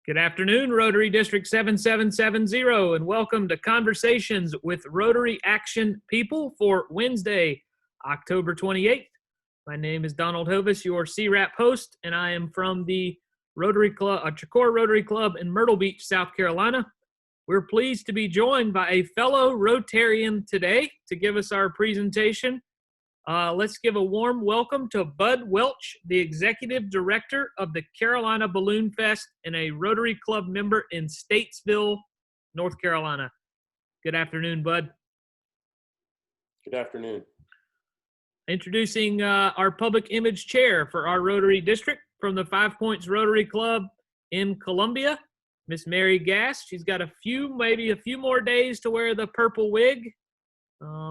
Good afternoon, Rotary District 7770, and welcome to Conversations with Rotary Action People for Wednesday, October 28th. My name is Donald Hovis, your CWRAP host, and I am from the Rotary Club, Chicora Rotary Club in Myrtle Beach, South Carolina. We're pleased to be joined by a fellow Rotarian today to give us our presentation. Let's give a warm welcome to Bud Welch, the Executive Director of the Carolina Balloonfest and a Rotary Club member in Statesville, North Carolina. Good afternoon, Bud. Good afternoon. Introducing our Public Image Chair for our Rotary District from the 5 Points Rotary Club in Columbia, Miss Mary Gass. She's got maybe a few more days to wear the purple wig.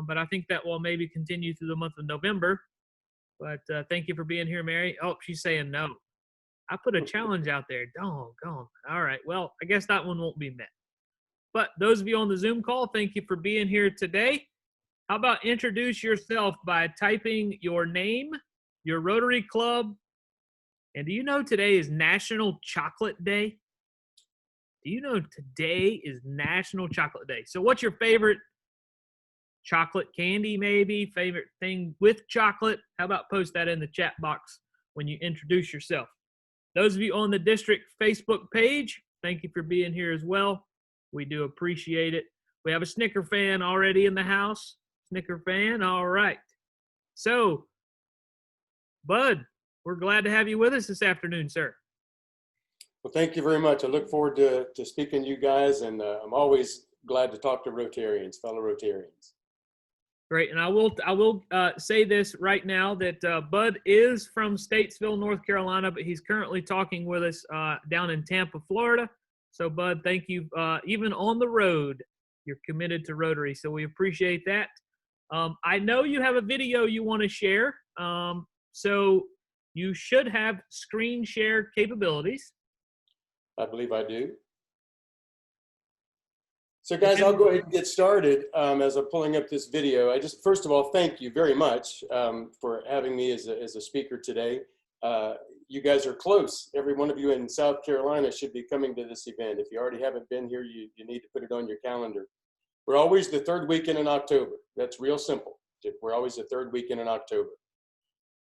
But I think that will maybe continue through the month of November. But thank you for being here, Mary. Oh, she's saying no. I put a challenge out there. Doggone. All right. Well, I guess that one won't be met. But those of you on the Zoom call, thank you for being here today. How about introduce yourself by typing your name, your Rotary Club, and do you know today is National Chocolate Day? Do you know today is National Chocolate Day? So what's your favorite chocolate candy, maybe favorite thing with chocolate? How about post that in the chat box when you introduce yourself? Those of you on the district Facebook page, thank you for being here as well. We do appreciate it. We have a Snicker fan already in the house. Snicker fan, all right. So, Bud, we're glad to have you with us this afternoon, sir. Well, thank you very much. I look forward to speaking to you guys, and I'm always glad to talk to Rotarians, fellow Rotarians. Great, and I will say this right now that Bud is from Statesville, North Carolina, but he's currently talking with us down in Tampa, Florida. So, Bud, thank you. Even on the road, you're committed to Rotary, so we appreciate that. I know you have a video you want to share, so you should have screen share capabilities. I believe I do. So guys, I'll go ahead and get started as I'm pulling up this video. First of all, thank you very much for having me as a speaker today. You guys are close. Every one of you in South Carolina should be coming to this event. If you already haven't been here, you need to put it on your calendar. We're always the third weekend in October. That's real simple. We're always the third weekend in October.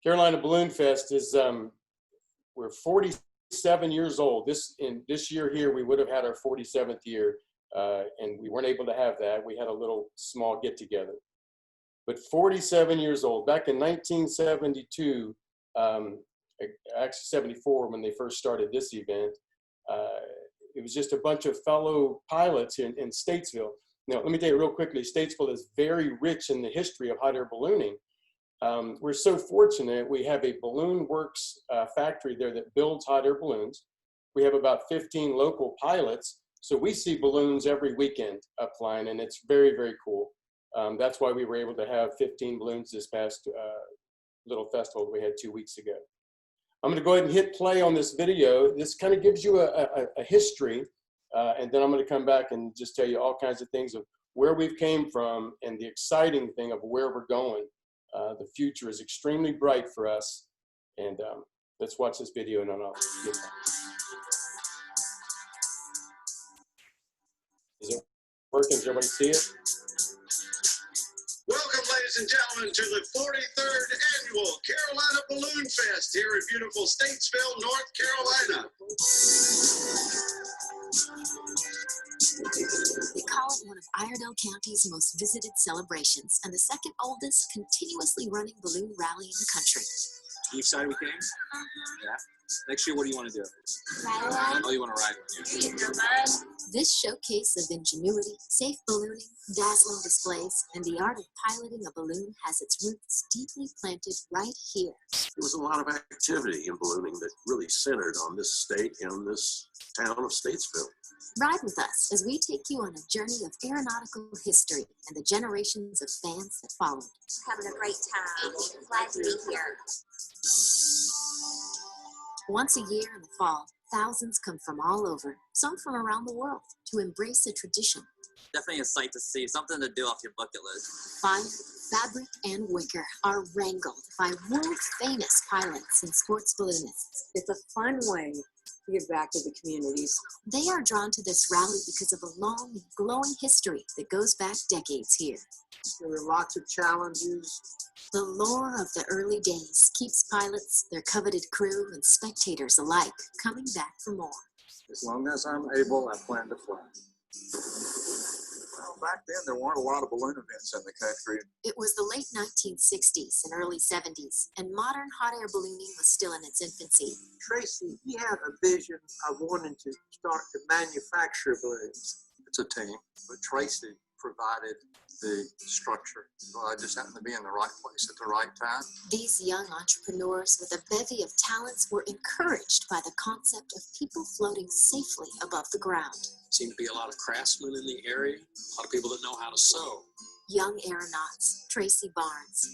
Carolina Balloonfest is, we're 47 years old. This year here, we would have had our 47th year. And we weren't able to have that. We had a little small get together. But 47 years old, back in 1972, actually 74 when they first started this event, it was just a bunch of fellow pilots in Statesville. Now, let me tell you real quickly, Statesville is very rich in the history of hot air ballooning. We're so fortunate. We have a balloon works factory there that builds hot air balloons. We have about 15 local pilots. So we see balloons every weekend up flying, and it's very, very cool. That's why we were able to have 15 balloons this past little festival that we had 2 weeks ago. I'm gonna go ahead and hit play on this video. This kind of gives you a history, and then I'm gonna come back and just tell you all kinds of things of where we've came from and the exciting thing of where we're going. The future is extremely bright for us, and let's watch this video and then I'll get back. Is it working? Does everybody see it? Welcome, ladies and gentlemen, to the 43rd Annual Carolina Balloonfest here in beautiful Statesville, North Carolina. We call it one of Iredell County's most visited celebrations and the second oldest continuously running balloon rally in the country. You excited we came? Yeah. Next year, what do you want to do? Ride one. Oh, you want to ride one? This showcase of ingenuity, safe ballooning, dazzling displays, and the art of piloting a balloon has its roots deeply planted right here. There was a lot of activity in ballooning that really centered on this state and this town of Statesville. Ride with us as we take you on a journey of aeronautical history and the generations of fans that followed. Having a great time. Glad to be here. Once a year in the fall, thousands come from all over, some from around the world, to embrace a tradition. Definitely a sight to see, something to do off your bucket list. Fun, Fabric and wicker are wrangled by world-famous pilots and sports balloonists. It's a fun way to give back to the communities. They are drawn to this rally because of a long and glowing history that goes back decades here. There were lots of challenges. The lore of the early days keeps pilots, their coveted crew, and spectators alike coming back for more. As long as I'm able, I plan to fly. Well, back then, there weren't a lot of balloon events in the country. It was the late 1960s and early 70s, and modern hot air ballooning was still in its infancy. Tracy, he had a vision of wanting to start to manufacture balloons. It's a team, but Tracy provided the structure. So I just happened to be in the right place at the right time. These young entrepreneurs with a bevy of talents were encouraged by the concept of people floating safely above the ground. Seem to be a lot of craftsmen in the area, a lot of people that know how to sew. Young aeronauts, Tracy Barnes,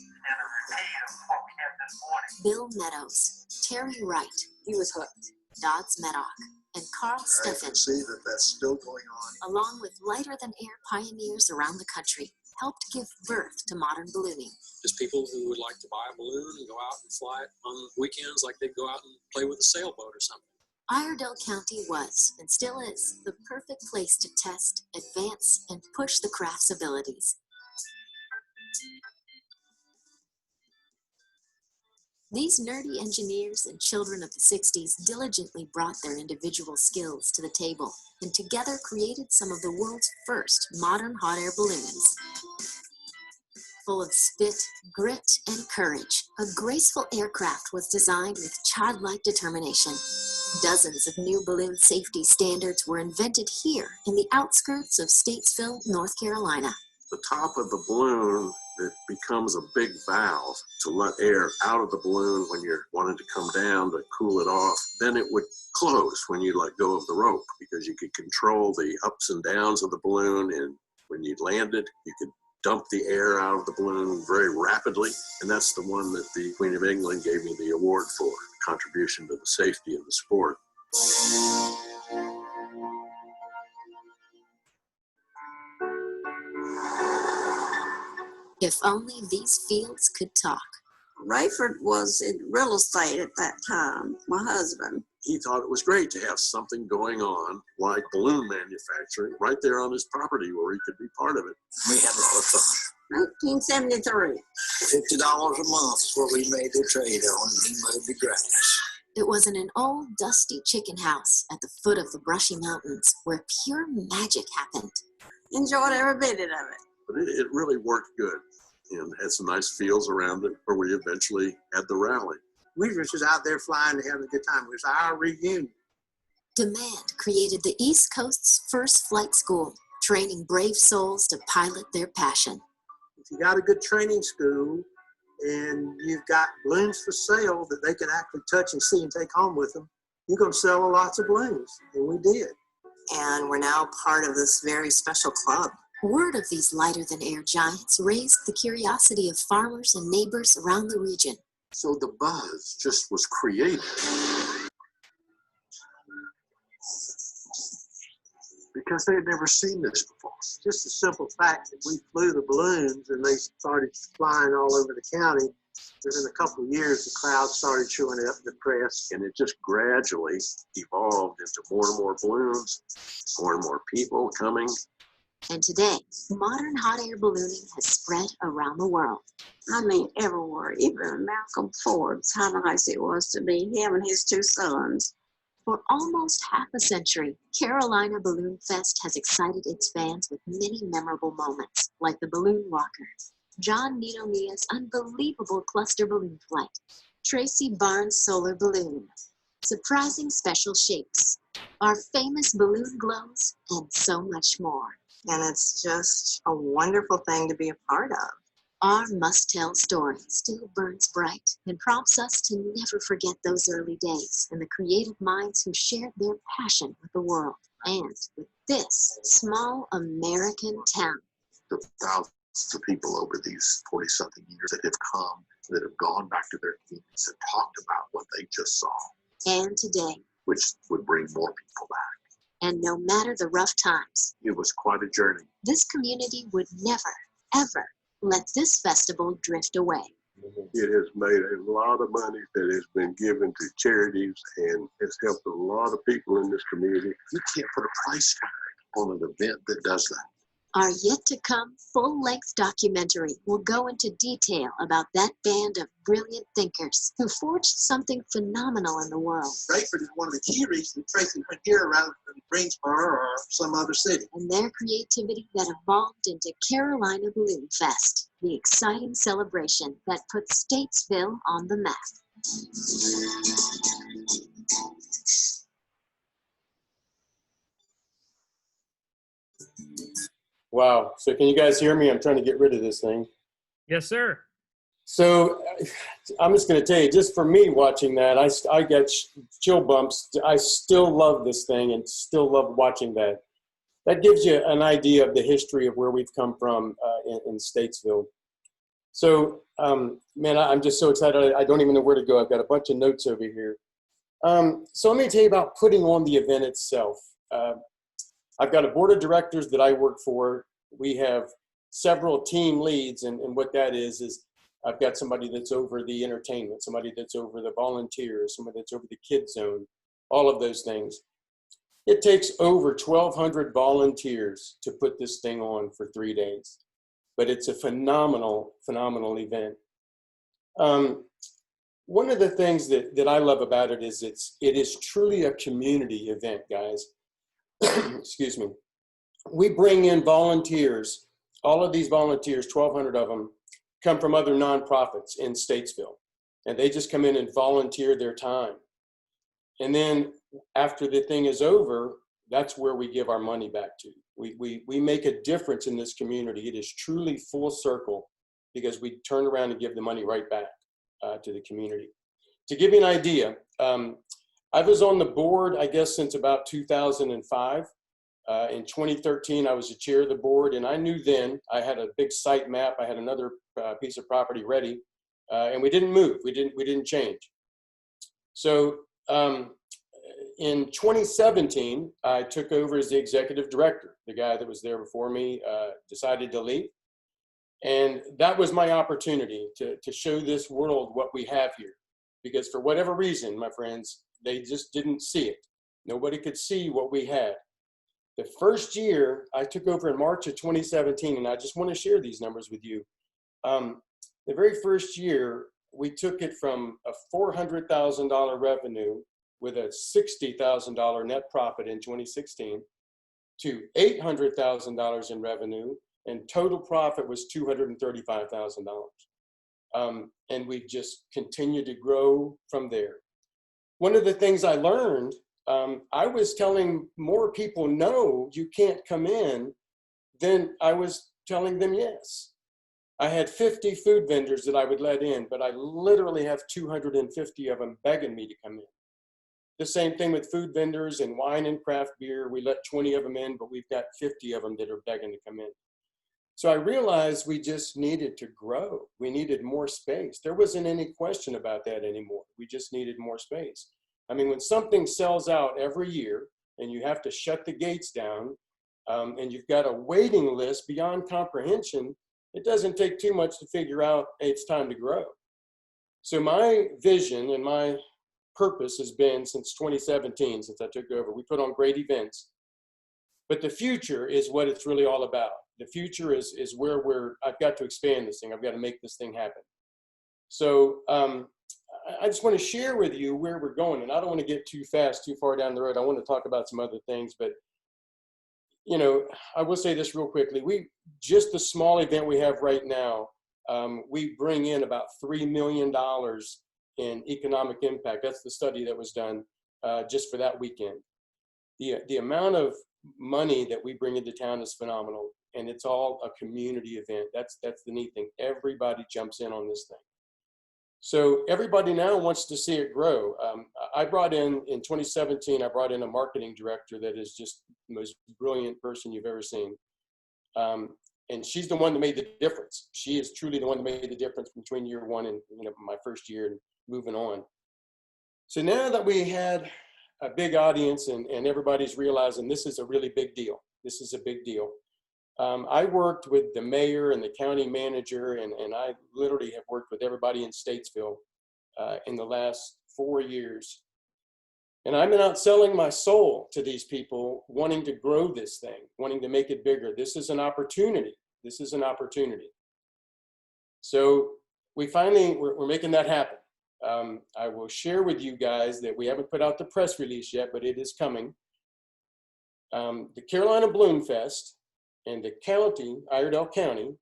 Bill Meadows, Terry Wright, He was hooked. Dodds Meddock, and Carl I Steffen, can see that that's still going on. along with lighter-than-air pioneers around the country, helped give birth to modern ballooning. Just people who would like to buy a balloon and go out and fly it on weekends like they'd go out and play with a sailboat or something. Iredell County was, and still is, the perfect place to test, advance, and push the craft's abilities. These nerdy engineers and children of the 60s diligently brought their individual skills to the table and together created some of the world's first modern hot air balloons. Full of spit, grit, and courage, a graceful aircraft was designed with childlike determination. Dozens of new balloon safety standards were invented here in the outskirts of Statesville, North Carolina. The top of the balloon, it becomes a big valve to let air out of the balloon when you're wanting to come down to cool it off. Then it would close when you let go of the rope because you could control the ups and downs of the balloon, and when you landed, you could dump the air out of the balloon very rapidly. And that's the one that the Queen of England gave me the award for, contribution to the safety of the sport. If only these fields could talk. Rayford was in real estate at that time, my husband. He thought it was great to have something going on like balloon manufacturing right there on his property where he could be part of it. We had a lot of fun. 1973. $50 a month is what we made the trade on, and he mowed the grass. It was in an old, dusty chicken house at the foot of the Brushy Mountains where pure magic happened. Enjoyed every bit of it. But it really worked good and had some nice fields around it where we eventually had the rally. We were just out there flying and having a good time. It was our reunion. Demand created the East Coast's first flight school, training brave souls to pilot their passion. If you got a good training school and you've got balloons for sale that they can actually touch and see and take home with them, you're going to sell lots of balloons. And we did. And we're now part of this very special club. Word of these lighter-than-air giants raised the curiosity of farmers and neighbors around the region. So the buzz just was created. Because they had never seen this before. Just the simple fact that we flew the balloons and they started flying all over the county. Within a couple of years, the crowd started showing up in the press. And it just gradually evolved into more and more balloons, more and more people coming. And today, modern hot air ballooning has spread around the world. I mean, everywhere. Even Malcolm Ford's, how nice it was to meet him and his two sons. For almost half a century, Carolina Balloonfest has excited its fans with many memorable moments, like the Balloon Walker, John Nidomia's unbelievable cluster balloon flight, Tracy Barnes' solar balloon, surprising special shapes, our famous balloon glows, and so much more. And it's just a wonderful thing to be a part of. Our must-tell story still burns bright and prompts us to never forget those early days and the creative minds who shared their passion with the world and with this small American town. The thousands of people over these 40-something years that have come, that have gone back to their communities and talked about what they just saw. And today, which would bring more people back. And no matter the rough times, it was quite a journey. This community would never, ever lets this festival drift away. It has made a lot of money that has been given to charities and has helped a lot of people in this community. You can't put a price tag on an event that does that. Our yet-to-come full-length documentary will go into detail about that band of brilliant thinkers who forged something phenomenal in the world. Rayford is one of the key reasons Tracy went here rather than Greensboro or some other city. And their creativity that evolved into Carolina Balloonfest, the exciting celebration that puts Statesville on the map. Wow. So can you guys hear me? I'm trying to get rid of this thing. Yes, sir. So I'm just going to tell you, just for me watching that, I get chill bumps. I still love this thing and still love watching that. That gives you an idea of the history of where we've come from in Statesville. So, man, I'm just so excited. I don't even know where to go. I've got a bunch of notes over here. So let me tell you about putting on the event itself. I've got a board of directors that I work for. We have several team leads, and what that is I've got somebody that's over the entertainment, somebody that's over the volunteers, somebody that's over the kid zone, all of those things. It takes over 1,200 volunteers to put this thing on for 3 days, but it's a phenomenal, phenomenal event. One of the things that I love about it is it is truly a community event, guys. Excuse me. We bring in volunteers. All of these volunteers, 1,200 of them, come from other nonprofits in Statesville. And they just come in and volunteer their time. And then after the thing is over, that's where we give our money back to. We make a difference in this community. It is truly full circle because we turn around and give the money right back to the community. To give you an idea, I was on the board, I guess, since about 2005. In 2013, I was the chair of the board, and I knew then I had a big site map. I had another piece of property ready, and we didn't move. We didn't change. So in 2017, I took over as the executive director. The guy that was there before me decided to leave, and that was my opportunity to show this world what we have here. Because for whatever reason, my friends, they just didn't see it. Nobody could see what we had. The first year I took over in March of 2017, and I just want to share these numbers with you. The very first year, we took it from a $400,000 revenue with a $60,000 net profit in 2016 to $800,000 in revenue, and total profit was $235,000. And we just continued to grow from there. One of the things I learned, I was telling more people, no, you can't come in, than I was telling them yes. I had 50 food vendors that I would let in, but I literally have 250 of them begging me to come in. The same thing with food vendors and wine and craft beer. We let 20 of them in, but we've got 50 of them that are begging to come in. So I realized we just needed to grow. We needed more space. There wasn't any question about that anymore. We just needed more space. I mean, when something sells out every year and you have to shut the gates down and you've got a waiting list beyond comprehension, it doesn't take too much to figure out, hey, it's time to grow. So my vision and my purpose has been since 2017, since I took over, we put on great events. But the future is what it's really all about. The future is where I've got to expand this thing. I've got to make this thing happen. So I just want to share with you where we're going. And I don't want to get too far down the road. I want to talk about some other things. But, you know, I will say this real quickly. Just the small event we have right now, we bring in about $3 million in economic impact. That's the study that was done just for that weekend. The amount of money that we bring into town is phenomenal, and it's all a community event. That's the neat thing. Everybody jumps in on this thing. So everybody now wants to see it grow. I brought in 2017, I brought in a marketing director that is just the most brilliant person you've ever seen. And she's the one that made the difference. She is truly the one that made the difference between year one and my first year and moving on. So now that we had a big audience and everybody's realizing this is a really big deal. This is a big deal. I worked with the mayor and the county manager, and I literally have worked with everybody in Statesville in the last 4 years. And I've been out selling my soul to these people, wanting to grow this thing, wanting to make it bigger. This is an opportunity. This is an opportunity. So we're making that happen. I will share with you guys that we haven't put out the press release yet, but it is coming. The Carolina Balloonfest and the county, Iredell County,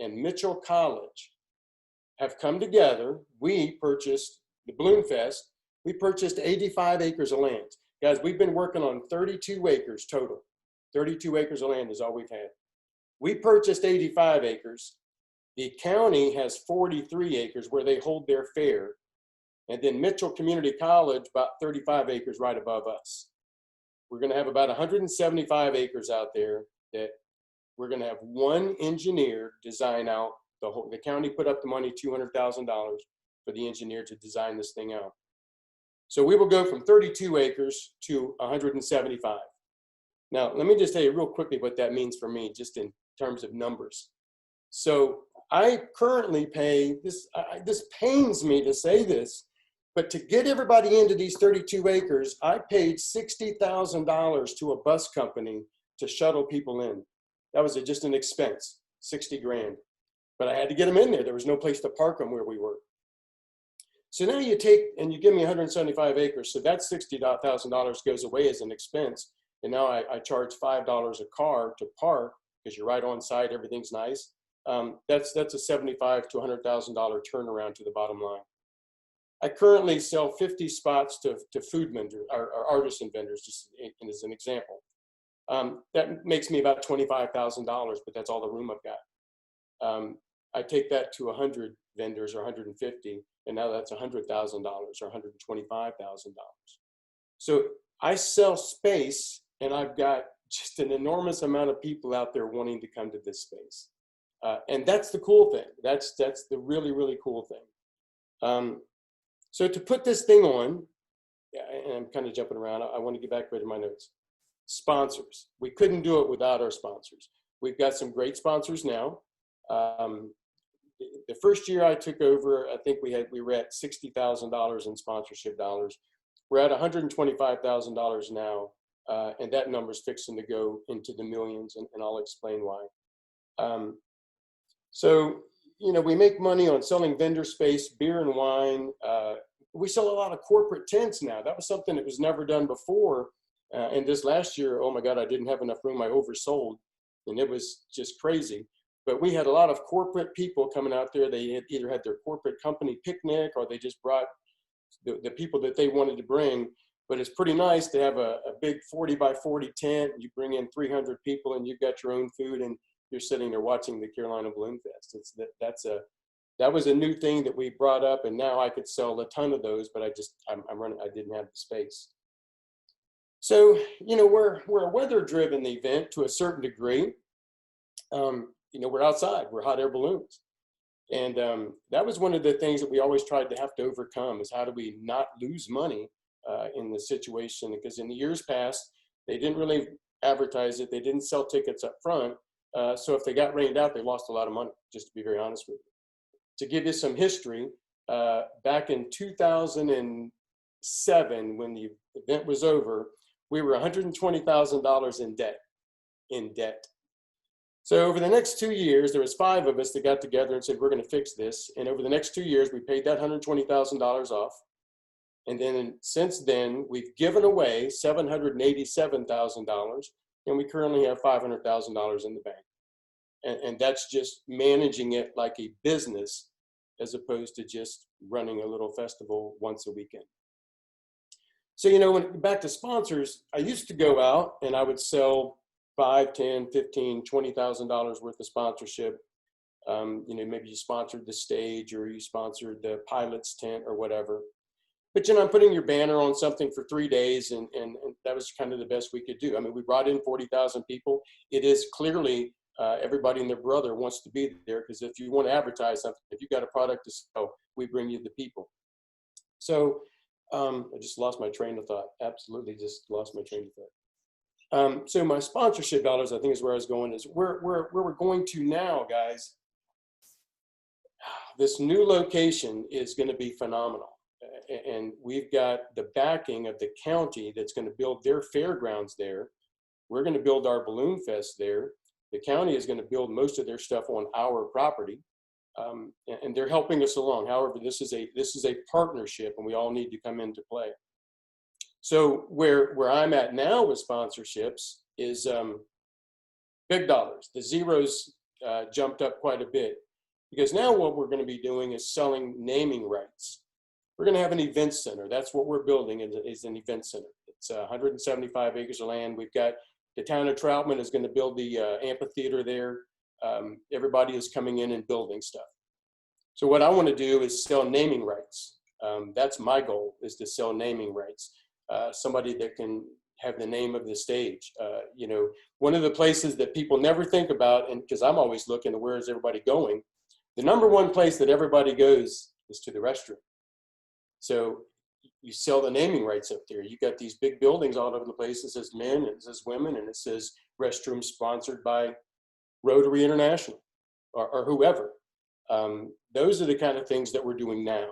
and Mitchell College have come together. We purchased the Balloonfest. We purchased 85 acres of land. Guys, we've been working on 32 acres total. 32 acres of land is all we've had. We purchased 85 acres. The county has 43 acres where they hold their fair. And then Mitchell Community College, about 35 acres right above us. We're going to have about 175 acres out there that we're going to have one engineer design out the whole. The county put up the money, $200,000 for the engineer to design this thing out. So we will go from 32 acres to 175. Now, let me just tell you real quickly what that means for me, just in terms of numbers. So I currently pay, this pains me to say this, but to get everybody into these 32 acres, I paid $60,000 to a bus company to shuttle people in. That was just an expense, 60 grand. But I had to get them in there. There was no place to park them where we were. So now you take and you give me 175 acres. So that $60,000 goes away as an expense. And now I charge $5 a car to park because you're right on site. Everything's nice. That's a $75,000 to $100,000 turnaround to the bottom line. I currently sell 50 spots to food vendors or artisan vendors, just as an example. That makes me about $25,000, but that's all the room I've got. I take that to 100 vendors or 150, and now that's $100,000 or $125,000. So I sell space, and I've got just an enormous amount of people out there wanting to come to this space. And that's the cool thing. That's the really, really cool thing. So to put this thing on, and I'm kind of jumping around, I want to get back to my notes. Sponsors. We couldn't do it without our sponsors. We've got some great sponsors now. The first year I took over, I think we were at $60,000 in sponsorship dollars. We're at $125,000 now, and that number's fixing to go into the millions, and I'll explain why. So, you know, we make money on selling vendor space, beer and wine. We sell a lot of corporate tents now. That was something that was never done before. And this last year, oh my God, I didn't have enough room. I oversold, and it was just crazy. But we had a lot of corporate people coming out there. They had either had their corporate company picnic, or they just brought the people that they wanted to bring. But it's pretty nice to have a big 40 by 40 tent. You bring in 300 people, and you've got your own food, and you're sitting there watching the Carolina Balloonfest. That was a new thing that we brought up, and now I could sell a ton of those, but I didn't have the space. So, you know, we're a weather-driven event to a certain degree. You know, we're outside, we're hot air balloons. And that was one of the things that we always tried to have to overcome, is how do we not lose money in the situation? Because in the years past, they didn't really advertise it. They didn't sell tickets up front. So if they got rained out, they lost a lot of money, just to be very honest with you. To give you some history, back in 2007, when the event was over, we were $120,000 in debt. So over the next 2 years, there was 5 of us that got together and said, we're going to fix this. And over the next 2 years, we paid that $120,000 off. And then since then, we've given away $787,000, and we currently have $500,000 in the bank. And that's just managing it like a business, as opposed to just running a little festival once a weekend. So, you know, back to sponsors, I used to go out and I would sell $5, $10, $15, $20,000 worth of sponsorship. You know, maybe you sponsored the stage, or you sponsored the pilot's tent or whatever. But, you know, I'm putting your banner on something for 3 days, and that was kind of the best we could do. I mean, we brought in 40,000 people. It is clearly everybody and their brother wants to be there, because if you want to advertise something, if you've got a product to sell, we bring you the people. So I just lost my train of thought. Absolutely just lost my train of thought. So my sponsorship dollars, I think, is where I was going, is where we're going to now, guys. This new location is going to be phenomenal. And we've got the backing of the county that's going to build their fairgrounds there. We're going to build our Balloonfest there. The county is going to build most of their stuff on our property. And they're helping us along. However, this is a partnership, and we all need to come into play. So where I'm at now with sponsorships is big dollars. The zeros jumped up quite a bit, because now what we're going to be doing is selling naming rights. We're going to have an event center. That's what we're building, is an event center. It's 175 acres of land. We've got the town of Troutman is going to build the amphitheater there. Everybody is coming in and building stuff. So what I want to do is sell naming rights. That's my goal, is to sell naming rights. Somebody that can have the name of the stage. You know, one of the places that people never think about, and because I'm always looking at where is everybody going, the number one place that everybody goes is to the restroom. So you sell the naming rights up there. You got these big buildings all over the place. It says men, and it says women, and it says restroom sponsored by Rotary International or whoever. Those are the kind of things that we're doing now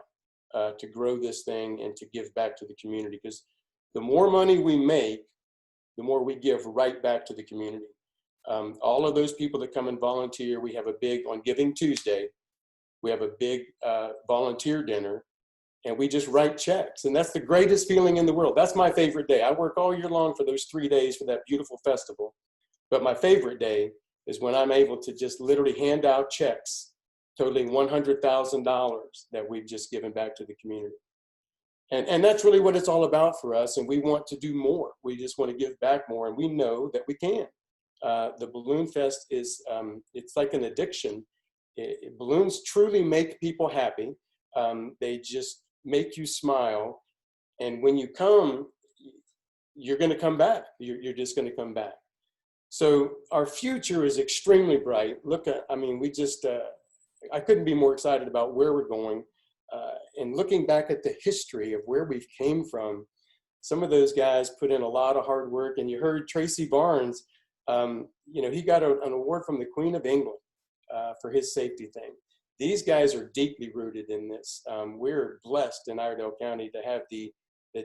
to grow this thing and to give back to the community, because the more money we make, the more we give right back to the community. All of those people that come and volunteer, we have a big, on Giving Tuesday, we have a big volunteer dinner, and we just write checks. And that's the greatest feeling in the world. That's my favorite day. I work all year long for those 3 days for that beautiful festival. But my favorite day is when I'm able to just literally hand out checks totaling $100,000 that we've just given back to the community. And that's really what it's all about for us. And we want to do more. We just want to give back more. And we know that we can. The Balloonfest is, it's like an addiction. Balloons truly make people happy. They just make you smile. And when you come, you're going to come back. You're just going to come back. So our future is extremely bright. Look at, I mean, we just, I couldn't be more excited about where we're going. And looking back at the history of where we've came from, some of those guys put in a lot of hard work. And you heard Tracy Barnes, you know, he got an award from the Queen of England for his safety thing. These guys are deeply rooted in this. We're blessed in Iredell County to have the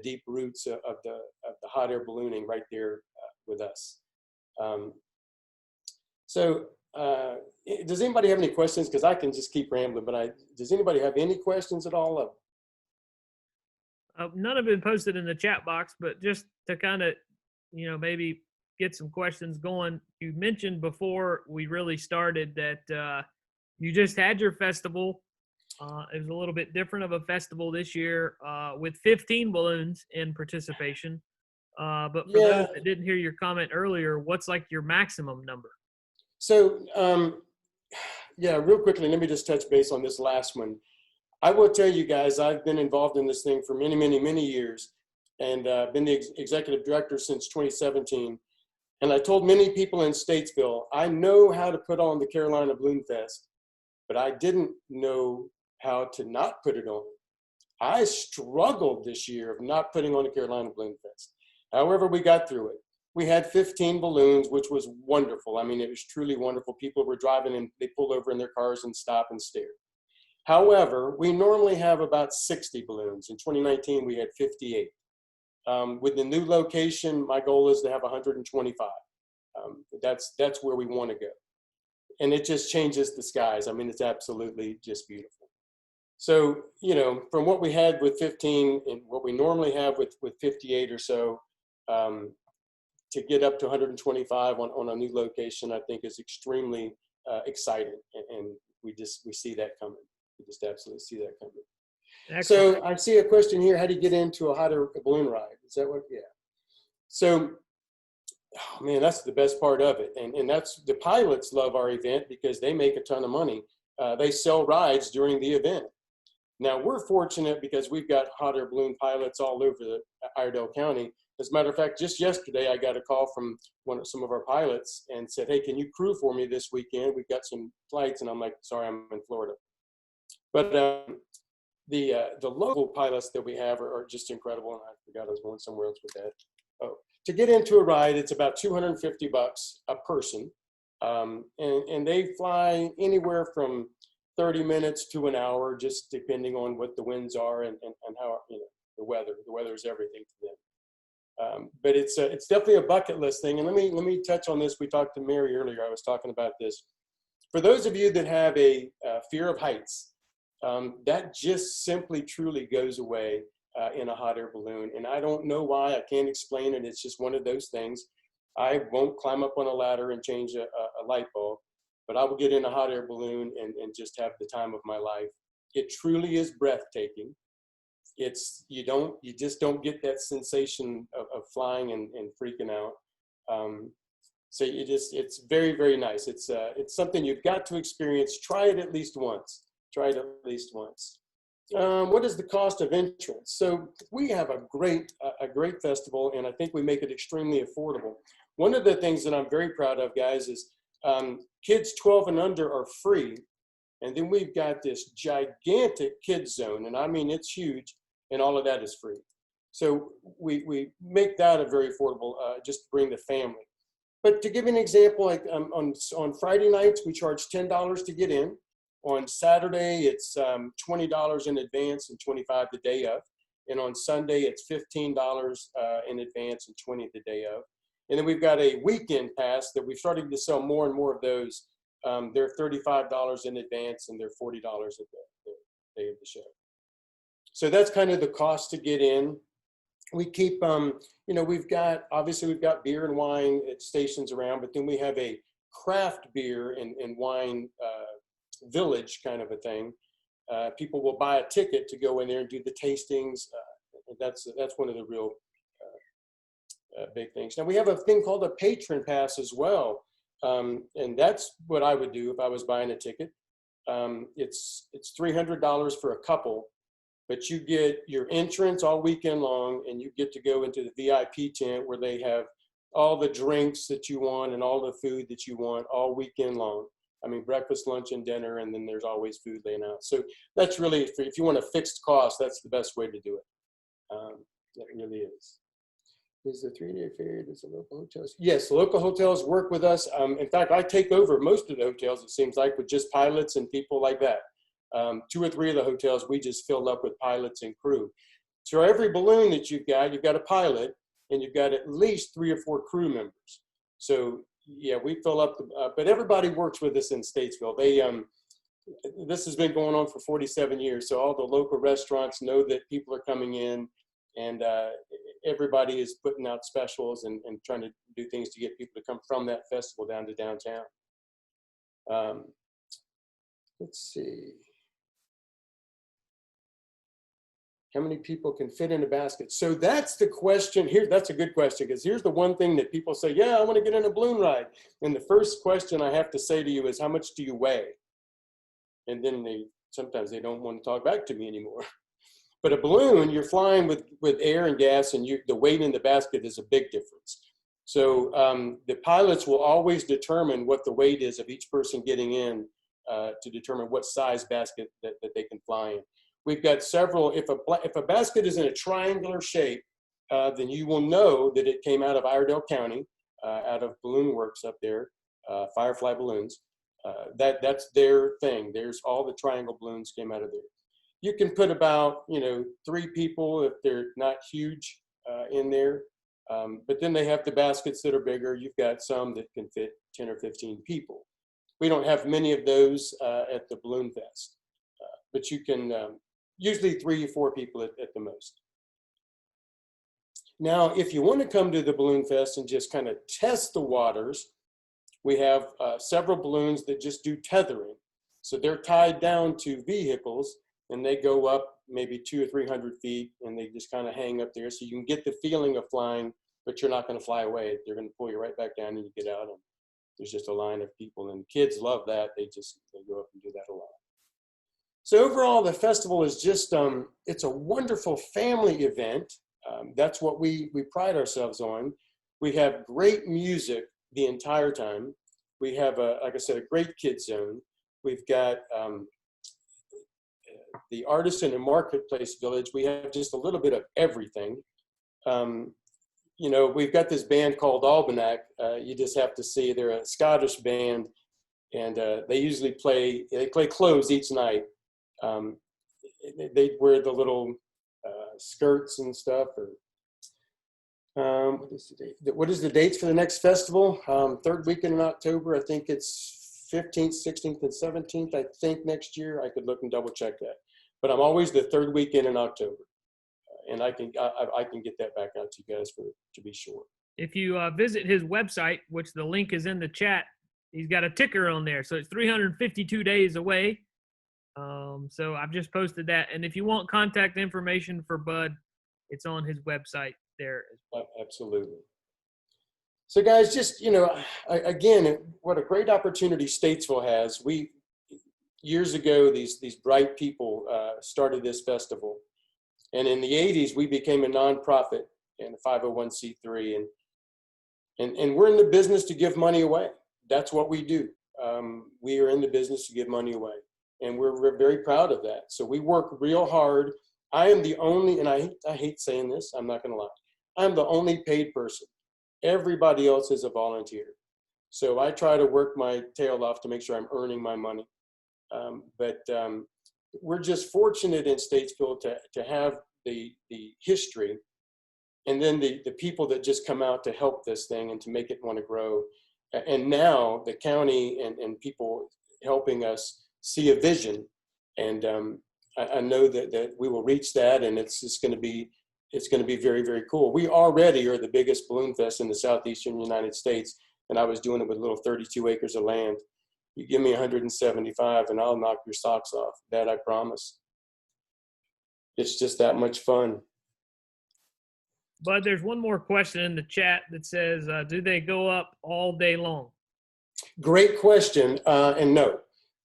deep roots of the hot air ballooning right there with us. Does anybody have any questions? Because I can just keep rambling, but does anybody have any questions at all? None have been posted in the chat box, but just to kind of, you know, maybe get some questions going. You mentioned before we really started that you just had your festival. It was a little bit different of a festival this year with 15 balloons in participation. But for those that didn't hear your comment earlier, what's like your maximum number? So, yeah, real quickly, let me just touch base on this last one. I will tell you guys, I've been involved in this thing for many, many, many years, and been the executive director since 2017. And I told many people in Statesville, I know how to put on the Carolina Balloonfest, but I didn't know how to not put it on. I struggled this year of not putting on the Carolina Balloonfest. However, we got through it. We had 15 balloons, which was wonderful. I mean, it was truly wonderful. People were driving and they pulled over in their cars and stop and stare. However, we normally have about 60 balloons. In 2019, we had 58. With the new location, my goal is to have 125. That's where we want to go. And it just changes the skies. I mean, it's absolutely just beautiful. So, you know, from what we had with 15 and what we normally have with 58 or so, to get up to 125 on a new location, I think is extremely exciting. And we see that coming. We just absolutely see that coming. Excellent. So I see a question here. How do you get into a hot air balloon ride? Is that what? Yeah. So, oh man, that's the best part of it. And that's, the pilots love our event because they make a ton of money. They sell rides during the event. Now we're fortunate because we've got hot air balloon pilots all over the Iredell County. As a matter of fact, just yesterday, I got a call from some of our pilots and said, hey, can you crew for me this weekend? We've got some flights. And I'm like, sorry, I'm in Florida. But the local pilots that we have are just incredible. And I forgot I was going somewhere else with that. To get into a ride, it's about $250 a person. And they fly anywhere from 30 minutes to an hour, just depending on what the winds are and how, you know, the weather. The weather is everything to them. But it's definitely a bucket list thing. And let me touch on this. We talked to Mary earlier. I was talking about this. For those of you that have a fear of heights, that just simply truly goes away in a hot air balloon. And I don't know why. I can't explain it. It's just one of those things. I won't climb up on a ladder and change a light bulb, but I will get in a hot air balloon and just have the time of my life. It truly is breathtaking. You just don't get that sensation of flying and freaking out. So it's very, very nice. It's something you've got to experience. Try it at least once. Try it at least once. What is the cost of entrance? So we have a great festival, and I think we make it extremely affordable. One of the things that I'm very proud of, guys, is kids 12 and under are free. And then we've got this gigantic kids zone, and I mean, it's huge, and all of that is free. So we make that a very affordable, just to bring the family. But to give you an example, like on Friday nights, we charge $10 to get in. On Saturday, it's $20 in advance and $25 the day of. And on Sunday, it's $15 in advance and $20 the day of. And then we've got a weekend pass that we've started to sell more and more of those. They're $35 in advance and they're $40 at the day of the show. So that's kind of the cost to get in. We keep, you know, we've got beer and wine at stations around, but then we have a craft beer and wine village kind of a thing. People will buy a ticket to go in there and do the tastings. That's one of the real big things. Now we have a thing called a patron pass as well. And that's what I would do if I was buying a ticket. It's $300 for a couple, but you get your entrance all weekend long, and you get to go into the VIP tent where they have all the drinks that you want and all the food that you want all weekend long. I mean, breakfast, lunch, and dinner, and then there's always food laying out. So that's really, if you want a fixed cost, that's the best way to do it. That really is. Is the 3-day fair, does the local hotels? Yes, the local hotels work with us. In fact, I take over most of the hotels, it seems like, with just pilots and people like that. 2 or 3 of the hotels, we just filled up with pilots and crew. So every balloon that you've got a pilot, and you've got at least 3 or 4 crew members. So yeah, we fill up, but everybody works with us in Statesville. This has been going on for 47 years. So all the local restaurants know that people are coming in, and everybody is putting out specials and trying to do things to get people to come from that festival down to downtown. Let's see. How many people can fit in a basket? So that's the question here. That's a good question, because here's the one thing that people say, yeah, I want to get in a balloon ride. And the first question I have to say to you is, how much do you weigh? And then sometimes they don't want to talk back to me anymore. But a balloon, you're flying with air and gas, and the weight in the basket is a big difference. So the pilots will always determine what the weight is of each person getting in to determine what size basket that they can fly in. We've got several. If a basket is in a triangular shape, then you will know that it came out of Iredell County, out of Balloon Works up there, Firefly Balloons. That's their thing. There's all the triangle balloons came out of there. You can put about 3 people if they're not huge in there. But then they have the baskets that are bigger. You've got some that can fit 10 or 15 people. We don't have many of those at the Balloonfest, but you can. Usually 3 or 4 people at the most. Now, if you want to come to the Balloonfest and just kind of test the waters, we have several balloons that just do tethering. So they're tied down to vehicles, and they go up maybe 200 or 300 feet, and they just kind of hang up there. So you can get the feeling of flying, but you're not going to fly away. They're going to pull you right back down, and you get out, and there's just a line of people. And kids love that. They go up and do that a lot. So overall, the festival is just, it's a wonderful family event. That's what we pride ourselves on. We have great music the entire time. We have, like I said, a great kids zone. We've got the Artisan and Marketplace Village. We have just a little bit of everything. you know, we've got this band called Albanac. You just have to see, they're a Scottish band, and they usually they play clothes each night. They wear the little skirts and stuff. Or what is the dates for the next festival? Third weekend in October. I think it's 15th, 16th, and 17th. I think next year. I could look and double check that. But I'm always the third weekend in October, and I can get that back out to you guys to be sure. If you visit his website, which the link is in the chat, he's got a ticker on there, so it's 352 days away. So I've just posted that, and if you want contact information for Bud, it's on his website there as well. Absolutely. So guys, just, you know, again, what a great opportunity Statesville has. Years ago, these bright people started this festival, and in the 80s we became a nonprofit and a 501c3, and we're in the business to give money away. That's what we do. We are in the business to give money away, and we're very proud of that. So we work real hard. I am the only, and I hate saying this, I'm not gonna lie, I'm the only paid person. Everybody else is a volunteer. So I try to work my tail off to make sure I'm earning my money. But we're just fortunate in Statesville to have the history, and then the people that just come out to help this thing and to make it want to grow. And now the county and people helping us see a vision. And I know that we will reach that, and it's going to be very, very cool. We already are the biggest balloon fest in the southeastern United States, and I was doing it with little 32 acres of land. You give me 175 and I'll knock your socks off. That I promise. It's just that much fun. Bud, there's one more question in the chat that says, do they go up all day long? Great question, and no.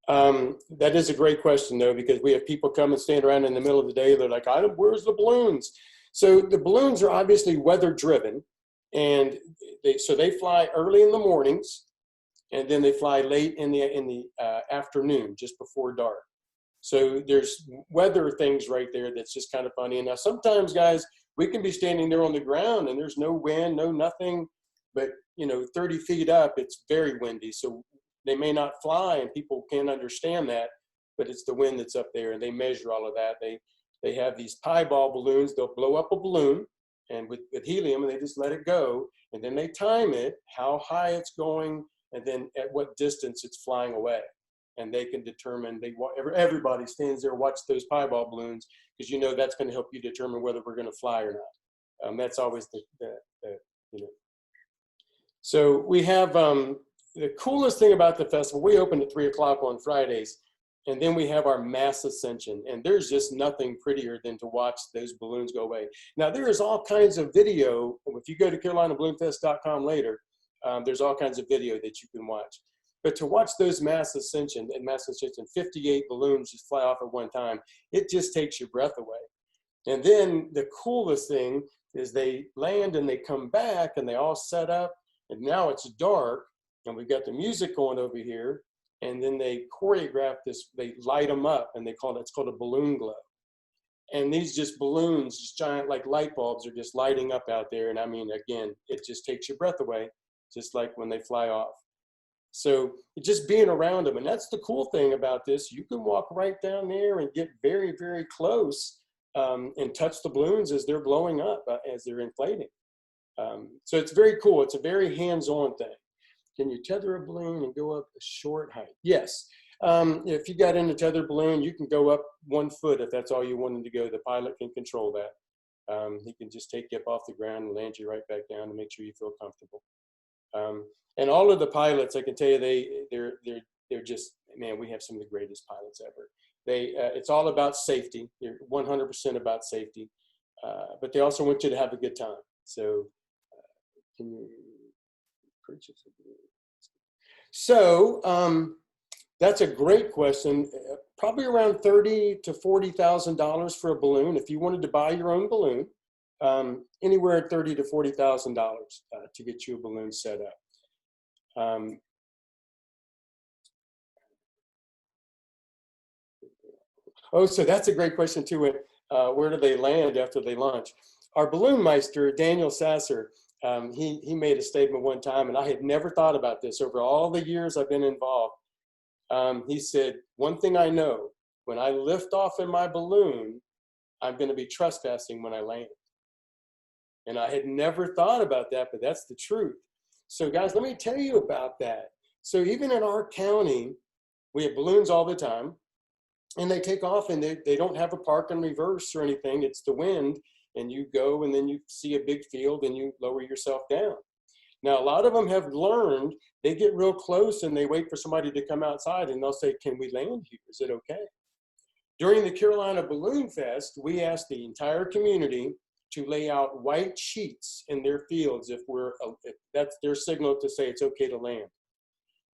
That is a great question, though, because we have people come and stand around in the middle of the day. They're like, where's the balloons? So the balloons are obviously weather driven, and they fly early in the mornings, and then they fly late in the afternoon, just before dark. So there's weather things right there that's just kind of funny. And now sometimes, guys, we can be standing there on the ground and there's no wind, no nothing, but 30 feet up, it's very windy. So they may not fly, and people can't understand that, but it's the wind that's up there, and they measure all of that. They have these pieball balloons. They'll blow up a balloon and with helium, and they just let it go. And then they time it, how high it's going, and then at what distance it's flying away. And they can determine, everybody stands there, watch those pieball balloons, because that's going to help you determine whether we're going to fly or not. That's always So we have, the coolest thing about the festival, we open at 3 o'clock on Fridays, and then we have our mass ascension. And there's just nothing prettier than to watch those balloons go away. Now, there is all kinds of video. If you go to CarolinaBalloonFest.com later, there's all kinds of video that you can watch. But to watch those mass ascension, 58 balloons just fly off at one time, it just takes your breath away. And then the coolest thing is they land and they come back and they all set up, and now it's dark, and we've got the music going over here, and then they choreograph this, they light them up, and it's called a balloon glow. And these just balloons, just giant like light bulbs, are just lighting up out there. And I mean, again, it just takes your breath away, just like when they fly off. So just being around them, and that's the cool thing about this. You can walk right down there and get very, very close and touch the balloons as they're blowing up, as they're inflating. So it's very cool. It's a very hands-on thing. Can you tether a balloon and go up a short height? Yes. If you got in a tethered balloon, you can go up 1 foot if that's all you wanted to go. The pilot can control that. He can just take you up off the ground and land you right back down to make sure you feel comfortable. And all of the pilots, I can tell you, they're just, man, we have some of the greatest pilots ever. It's all about safety. They're 100% about safety, but they also want you to have a good time. So can you purchase a balloon? So that's a great question. Probably around $30,000 to $40,000 for a balloon. If you wanted to buy your own balloon, anywhere at $30,000 to $40,000 to get you a balloon set up. So that's a great question too. Where do they land after they launch? our balloon meister, Daniel Sasser, he made a statement one time, and I had never thought about this over all the years I've been involved. He said, one thing I know, when I lift off in my balloon, I'm going to be trespassing when I land. And I had never thought about that, but that's the truth. So guys, let me tell you about that. So even in our county, we have balloons all the time, and they take off, and they don't have a park and reverse or anything. It's the wind, and you go, and then you see a big field, and you lower yourself down. Now, a lot of them have learned, they get real close, and they wait for somebody to come outside, and they'll say, can we land here? Is it okay? During the Carolina Balloonfest, we asked the entire community to lay out white sheets in their fields if that's their signal to say it's okay to land.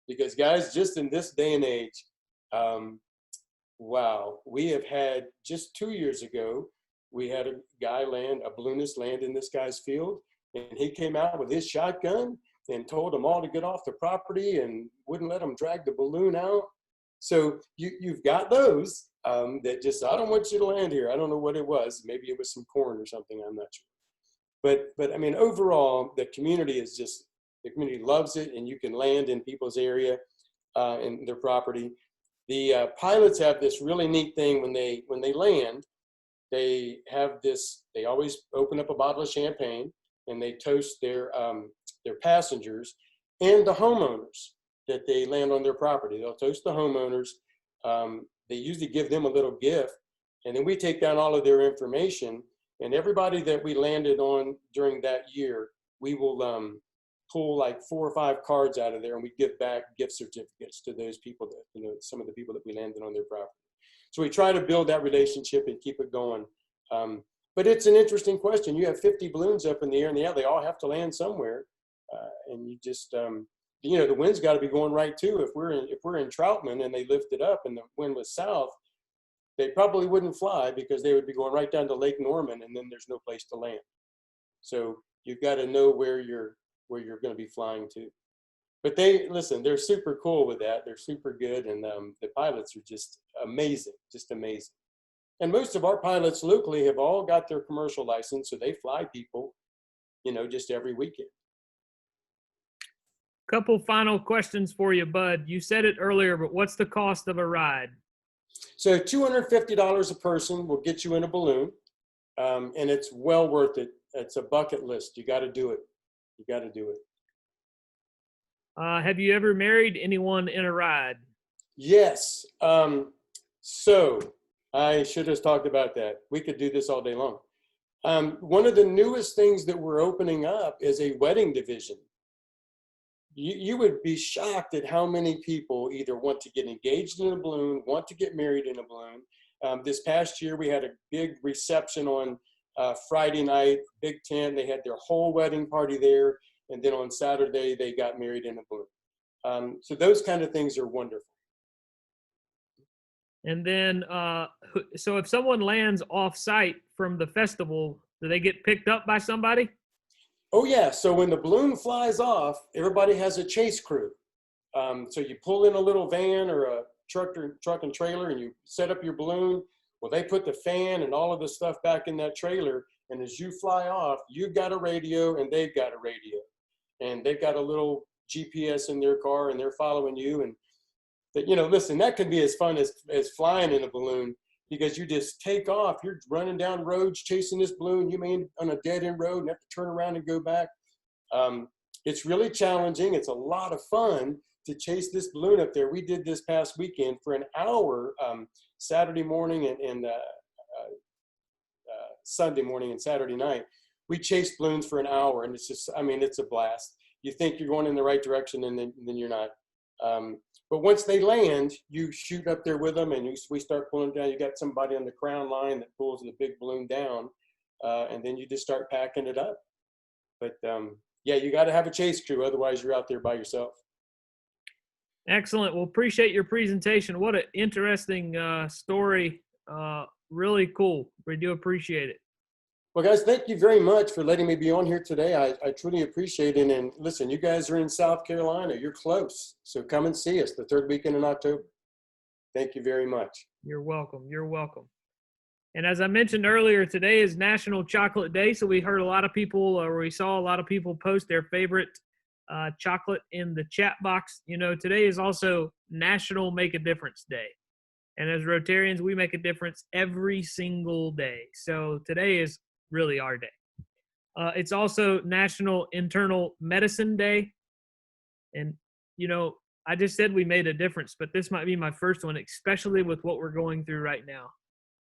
Because guys, just in this day and age, wow, we have had, just 2 years ago, we had a guy land, a balloonist land in this guy's field, and he came out with his shotgun and told them all to get off the property and wouldn't let them drag the balloon out. So you've got those that just, I don't want you to land here. I don't know what it was. Maybe it was some corn or something, I'm not sure. But I mean, overall, the community is just, the community loves it, and you can land in people's area, in their property. The pilots have this really neat thing when they land. They have this, they always open up a bottle of champagne, and they toast their passengers and the homeowners that they land on their property. They'll toast the homeowners. They usually give them a little gift, and then we take down all of their information, and everybody that we landed on during that year, we will pull like 4 or 5 cards out of there, and we give back gift certificates to those people that, you know, some of the people that we landed on their property. So we try to build that relationship and keep it going. But it's an interesting question. You have 50 balloons up in the air, and yeah, they all have to land somewhere. And you just, you know, the wind's got to be going right too. If we're in Troutman and they lift it up and the wind was south, they probably wouldn't fly because they would be going right down to Lake Norman, and then there's no place to land. So you've got to know where you're going to be flying to. But they're super cool with that. They're super good, and the pilots are just amazing, just amazing. And most of our pilots locally have all got their commercial license, so they fly people, you know, just every weekend. Couple final questions for you, Bud. You said it earlier, but what's the cost of a ride? So $250 a person will get you in a balloon, and it's well worth it. It's a bucket list. You got to do it. You got to do it. Have you ever married anyone in a ride? Yes. So I should have talked about that. We could do this all day long. One of the newest things that we're opening up is a wedding division. You would be shocked at how many people either want to get engaged in a balloon, want to get married in a balloon. This past year, we had a big reception on Friday night, big tent. They had their whole wedding party there. And then on Saturday, they got married in a balloon. So those kind of things are wonderful. And then, so if someone lands off-site from the festival, do they get picked up by somebody? Oh yeah, so when the balloon flies off, everybody has a chase crew. So you pull in a little van or a truck and trailer, and you set up your balloon. Well, they put the fan and all of the stuff back in that trailer, and as you fly off, you've got a radio and they've got a radio. And they've got a little GPS in their car, and they're following you. And that, you know, listen, that can be as fun as flying in a balloon, because you just take off. You're running down roads chasing this balloon. You may end on a dead end road and have to turn around and go back. It's really challenging. It's a lot of fun to chase this balloon up there. We did this past weekend for an hour, Saturday morning and Sunday morning and Saturday night. We chased balloons for an hour, and it's just, I mean, it's a blast. You think you're going in the right direction, and then you're not. But once they land, you shoot up there with them, and we start pulling down. You got somebody on the crown line that pulls the big balloon down, and then you just start packing it up. But yeah, you got to have a chase crew, otherwise you're out there by yourself. Excellent. Well, appreciate your presentation. What an interesting story. Really cool. We do appreciate it. Well, guys, thank you very much for letting me be on here today. I truly appreciate it. And listen, you guys are in South Carolina. You're close. So come and see us the 3rd weekend in October. Thank you very much. You're welcome. You're welcome. And as I mentioned earlier, today is National Chocolate Day. So we heard a lot of people, or we saw a lot of people post their favorite chocolate in the chat box. You know, today is also National Make a Difference Day. And as Rotarians, we make a difference every single day. So today is really our day. It's also National Internal Medicine Day. And, you know, I just said we made a difference, but this might be my first one, especially with what we're going through right now.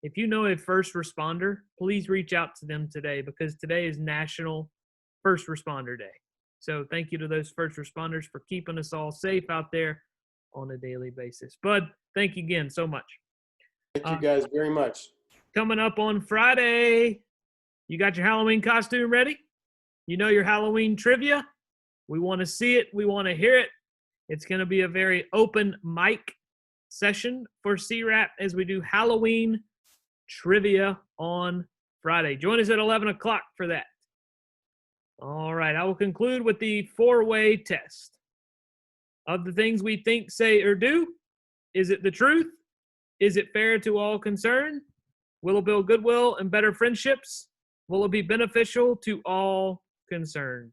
If you know a first responder, please reach out to them today, because today is National First Responder Day. So thank you to those first responders for keeping us all safe out there on a daily basis. Bud, thank you again so much. Thank you guys very much. Coming up on Friday, you got your Halloween costume ready? You know your Halloween trivia? We want to see it. We want to hear it. It's going to be a very open mic session for CWRAP as we do Halloween trivia on Friday. Join us at 11 o'clock for that. All right, I will conclude with the 4-way test. Of the things we think, say, or do, is it the truth? Is it fair to all concerned? Will it build goodwill and better friendships? Will it be beneficial to all concerned?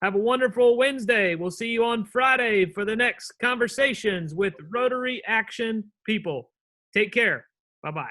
Have a wonderful Wednesday. We'll see you on Friday for the next Conversations with Rotary Action People. Take care. Bye-bye.